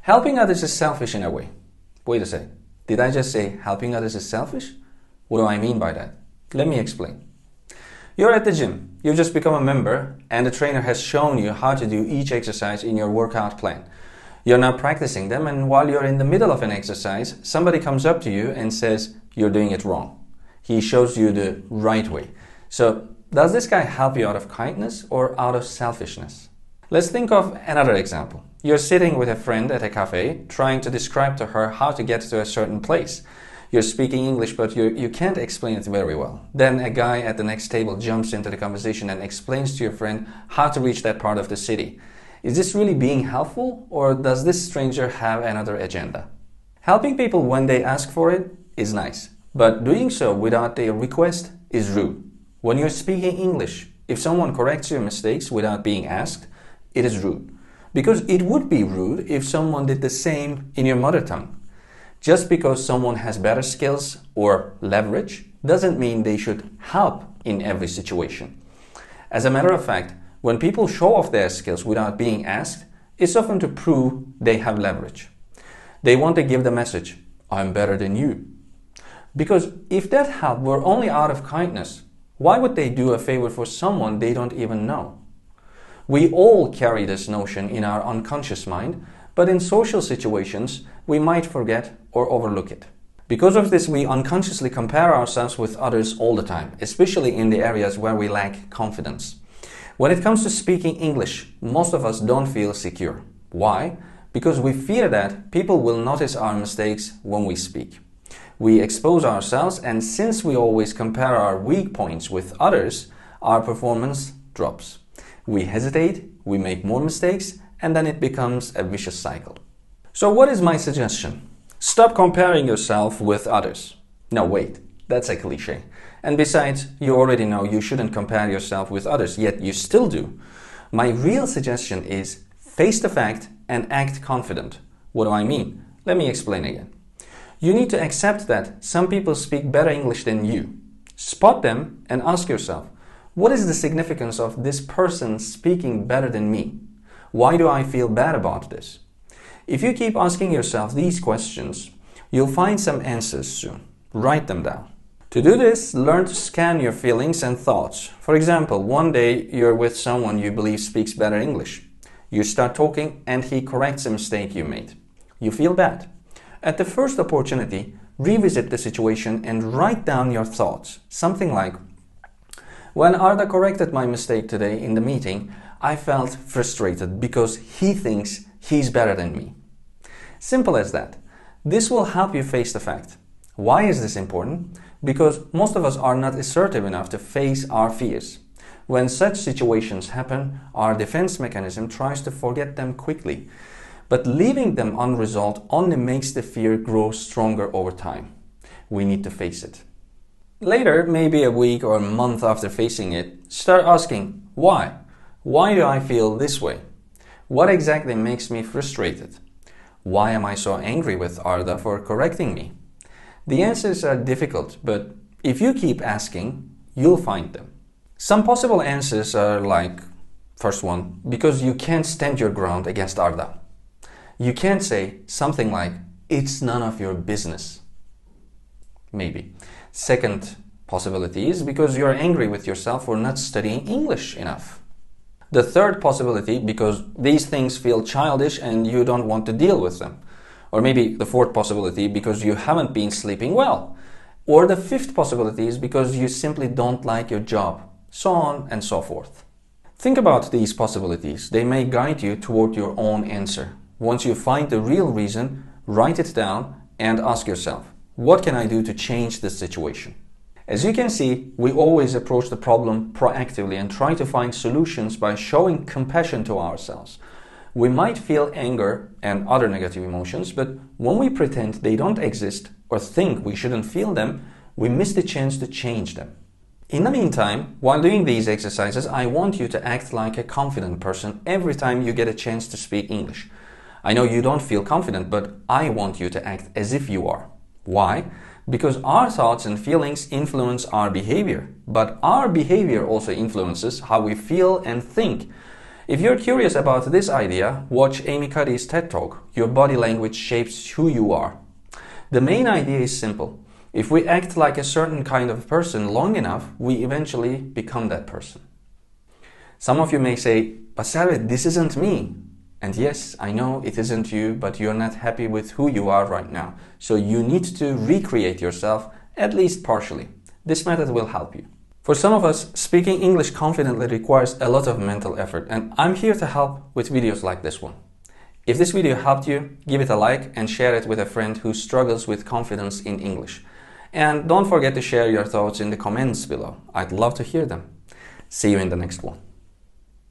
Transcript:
Helping others is selfish in a way. Wait a sec. Did I just say helping others is selfish? What do I mean by that? Let me explain. You're at the gym. You've just become a member and the trainer has shown you how to do each exercise in your workout plan. You're now practicing them, and while you're in the middle of an exercise, somebody comes up to you and says you're doing it wrong. He shows you the right way. So, does this guy help you out of kindness or out of selfishness? Let's think of another example. You're sitting with a friend at a cafe, trying to describe to her how to get to a certain place. You're speaking English, but you can't explain it very well. Then a guy at the next table jumps into the conversation and explains to your friend how to reach that part of the city. Is this really being helpful, or does this stranger have another agenda? Helping people when they ask for it is nice, but doing so without their request is rude. When you're speaking English, if someone corrects your mistakes without being asked, it is rude. Because it would be rude if someone did the same in your mother tongue. Just because someone has better skills or leverage doesn't mean they should help in every situation. As a matter of fact, when people show off their skills without being asked, it's often to prove they have leverage. They want to give the message, I'm better than you. Because if that help were only out of kindness, why would they do a favor for someone they don't even know? We all carry this notion in our unconscious mind, but in social situations, we might forget or overlook it. Because of this, we unconsciously compare ourselves with others all the time, especially in the areas where we lack confidence. When it comes to speaking English, most of us don't feel secure. Why? Because we fear that people will notice our mistakes when we speak. We expose ourselves, and since we always compare our weak points with others, our performance drops. We hesitate, we make more mistakes, and then it becomes a vicious cycle. So what is my suggestion? Stop comparing yourself with others. No, wait, that's a cliche. And besides, you already know you shouldn't compare yourself with others, yet you still do. My real suggestion is face the fact and act confident. What do I mean? Let me explain again. You need to accept that some people speak better English than you. Spot them and ask yourself, what is the significance of this person speaking better than me? Why do I feel bad about this? If you keep asking yourself these questions, you'll find some answers soon. Write them down. To do this, learn to scan your feelings and thoughts. For example, one day you're with someone you believe speaks better English. You start talking and he corrects a mistake you made. You feel bad. At the first opportunity, revisit the situation and write down your thoughts. Something like, when Arda corrected my mistake today in the meeting, I felt frustrated because he thinks he's better than me. Simple as that. This will help you face the fact. Why is this important? Because most of us are not assertive enough to face our fears. When such situations happen, our defense mechanism tries to forget them quickly. But leaving them unresolved only makes the fear grow stronger over time. We need to face it. Later, maybe a week or a month after facing it, start asking, why? Why do I feel this way? What exactly makes me frustrated? Why am I so angry with Arda for correcting me? The answers are difficult, but if you keep asking, you'll find them. Some possible answers are like, first one, because you can't stand your ground against Arda. You can't say something like, it's none of your business. Maybe. Second possibility is because you're angry with yourself for not studying English enough. The third possibility, because these things feel childish and you don't want to deal with them. Or maybe the fourth possibility, because you haven't been sleeping well. Or the fifth possibility is because you simply don't like your job. So on and so forth. Think about these possibilities. They may guide you toward your own answer. Once you find the real reason, write it down and ask yourself, what can I do to change this situation? As you can see, we always approach the problem proactively and try to find solutions by showing compassion to ourselves. We might feel anger and other negative emotions, but when we pretend they don't exist or think we shouldn't feel them, we miss the chance to change them. In the meantime, while doing these exercises, I want you to act like a confident person every time you get a chance to speak English. I know you don't feel confident, but I want you to act as if you are. Why? Because our thoughts and feelings influence our behavior, but our behavior also influences how we feel and think. If you're curious about this idea, watch Amy Cuddy's TED Talk, Your Body Language Shapes Who You Are. The main idea is simple. If we act like a certain kind of person long enough, we eventually become that person. Some of you may say, but Servet, this isn't me. And yes, I know it isn't you, but you're not happy with who you are right now. So you need to recreate yourself, at least partially. This method will help you. For some of us, speaking English confidently requires a lot of mental effort, and I'm here to help with videos like this one. If this video helped you, give it a like and share it with a friend who struggles with confidence in English. And don't forget to share your thoughts in the comments below. I'd love to hear them. See you in the next one.